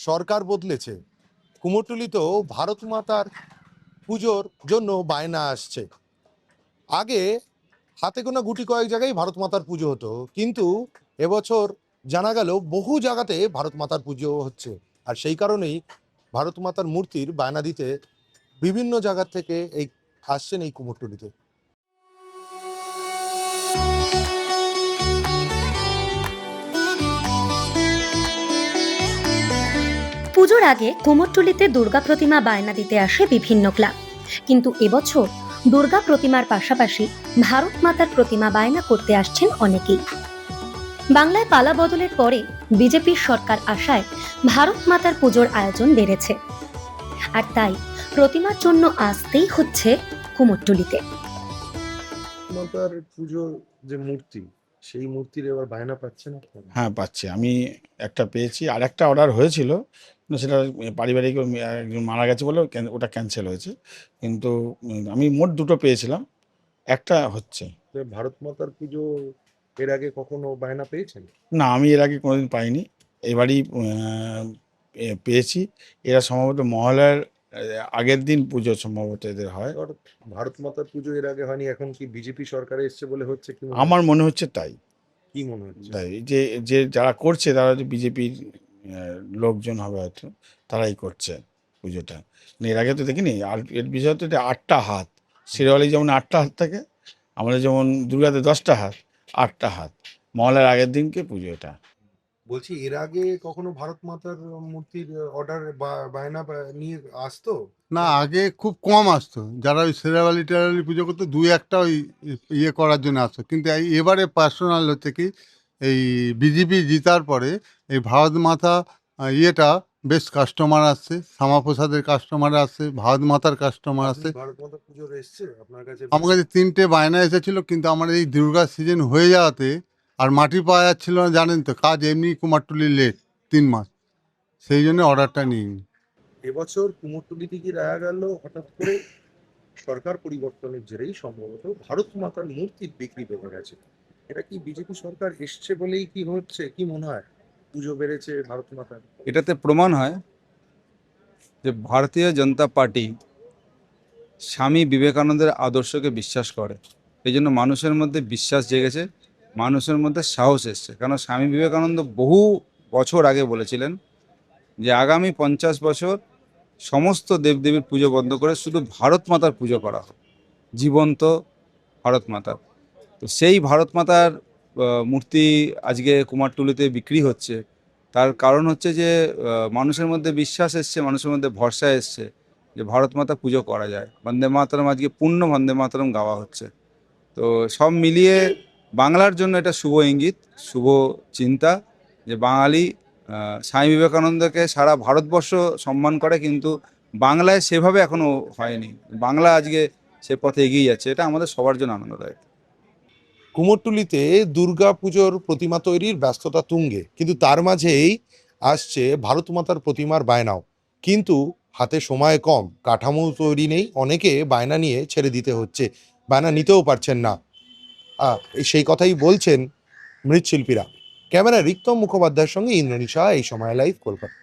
সরকার বদলেছে, কুমোরটুলিতেও ভারত মাতার পুজোর জন্য বায়না আসছে। আগে হাতে গোনা গুটি কয়েক জায়গায় ভারত মাতার পুজো হতো, কিন্তু এবছর জানা গেল বহু জায়গাতে ভারত মাতার পুজো হচ্ছে। আর সেই কারণেই ভারত মাতার মূর্তির বায়না দিতে বিভিন্ন জায়গা থেকে আসছেন এই কুমোরটুলিতে। পুজোর আগে কুমোরটুলিতে দুর্গা প্রতিমা বায়না দিতে আসে বিভিন্ন ক্লাব, কিন্তু এবছর দুর্গা প্রতিমার পাশাপাশি ভারত মাতার প্রতিমা বায়না করতে আসছেন অনেকেই। বাংলায় পালা বদলের পরে বিজেপির সরকার আসায় ভারত মাতার পুজোর আয়োজন বেড়েছে, আর তাই প্রতিমার জন্য আসতেই হচ্ছে কুমোরটুলিতে। মাতার পুজোর যে মূর্তি, সেই মূর্তির এবার বায়না পাচ্ছেন আপনারা? হ্যাঁ, পাচ্ছি। আমি একটা পেয়েছি, আর একটা অর্ডার হয়েছিল, কিন্তু সেটা পারিবারিক একজন মারা গেছে বলে ওটা ক্যান্সেল হয়েছে। কিন্তু আমি মোট দুটো পেয়েছিলাম, একটা হচ্ছে। ভারত মাতার পুজো এর আগে কখনো বায়না পেয়েছেন? না, আমি এর আগে কোনোদিন পাইনি, এবারই পেয়েছি। এরা সম্ভবত মহালয়ার আগের দিন পুজো সম্ভবত এদের হয়। ভারত মাতার পুজো এর আগে হয়নি, এখন কি বিজেপি সরকারে এসছে বলে হচ্ছে? কি আমার মনে হচ্ছে তাই। কি মনে হচ্ছে? তাই যে যে যারা করছে তারা হচ্ছে বিজেপির লোকজন হবে হয়তো, তারাই করছে পুজোটা। এর আগে তো দেখিনি। আর এর বিষয় তো এটা 8টা হাত, শেরওয়ালি যেমন 8টা হাত থাকে, আমাদের যেমন দুর্গাতে 10টা হাত, 8টা হাত। মহলার আগের দিনকে পুজো এটা। বলছি, এর আগে কখনো ভারত মাতার মূর্তির অর্ডার বা বায়না নিয়ে আসতো? না, আগে খুব কম আসতো। যারা ওই শেরাওয়ালি টেরাওয়ালি পুজো করতো, দুই একটা ওই ইয়ে করার জন্য আসতো। কিন্তু এবারে পার্সোনাল হচ্ছে কি, এই বিজেপি জিতার পরে এই ভারত মাতা ইয়েটা বেশ কাস্টমার আসছে, শ্যামাপ্রসাদের কাস্টমার আসছে, ভারত মাতার কাস্টমার আসছে। ভারত মাতার পুজোর এসছে আপনার কাছে? আমার কাছে 3টে বায়না এসেছিলো, কিন্তু আমার এই দুর্গা সিজন হয়ে যাওয়াতে আর মাটি পাওয়া যাচ্ছিল না। জানেন তো, কাজ এমনি কুমারটুলি লেট 3 মাস, সেই জন্য অর্ডারটা নিইনি। এবছর কুমোরটুলিতে কি দেখা গেল হঠাৎ করে সরকার পরিবর্তনের জেরেই সম্ভবত ভারত মাতার মূর্তির বিক্রি বেড়ে গেছে। এটা কি বিজেপি সরকার এসছে বলেই কি হচ্ছে? কি মনে হয় পুজো বেড়েছে ভারত মাতার? এটাতে প্রমাণ হয় যে ভারতীয় জনতা পার্টি স্বামী বিবেকানন্দের আদর্শকে বিশ্বাস করে। এই জন্য মানুষের মধ্যে বিশ্বাস জেগেছে, মানুষের মধ্যে সাহস এসছে। কারণ স্বামী বিবেকানন্দ বহু বছর আগে বলেছিলেন যে আগামী 50 বছর সমস্ত দেবদেবীর পুজো বন্ধ করে শুধু ভারত মাতার পুজো করা হবে, জীবন্ত ভারত মাতার। তো সেই ভারত মাতার মূর্তি আজকে কুমারটুলিতে বিক্রি হচ্ছে। তার কারণ হচ্ছে যে মানুষের মধ্যে বিশ্বাস এসছে, মানুষের মধ্যে ভরসা এসছে যে ভারত মাতা পুজো করা যায়। বন্দে মাতরম, আজকে পূর্ণ বন্দে মাতরম গাওয়া হচ্ছে। তো সব মিলিয়ে বাংলার জন্য এটা শুভ ইঙ্গিত, শুভ চিন্তা যে বাঙালি স্বামী বিবেকানন্দকে সারা ভারতবর্ষ সম্মান করে, কিন্তু বাংলায় সেভাবে এখনো হয়নি। বাংলা আজকে সে পথে এগিয়ে যাচ্ছে, এটা আমাদের সবার জন্য আনন্দদায়ক। কুমোরটুলিতে দুর্গা পুজোর প্রতিমা তৈরির ব্যস্ততা তুঙ্গে, কিন্তু তার মাঝেই আসছে ভারত মাতার প্রতিমার বায়নাও। কিন্তু হাতে সময় কম, কাঠামো তৈরি নেই, অনেকে বায়না নিয়ে ছেড়ে দিতে হচ্ছে, বায়না নিতেও পারছেন না। সেই কথাই বলছেন মৃৎশিল্পীরা। ক্যামেরা রিক্তম মুখোপাধ্যায়ের সঙ্গে ইন্দ্রনীল শাহ, এই সময় লাইভ, কলকাতা।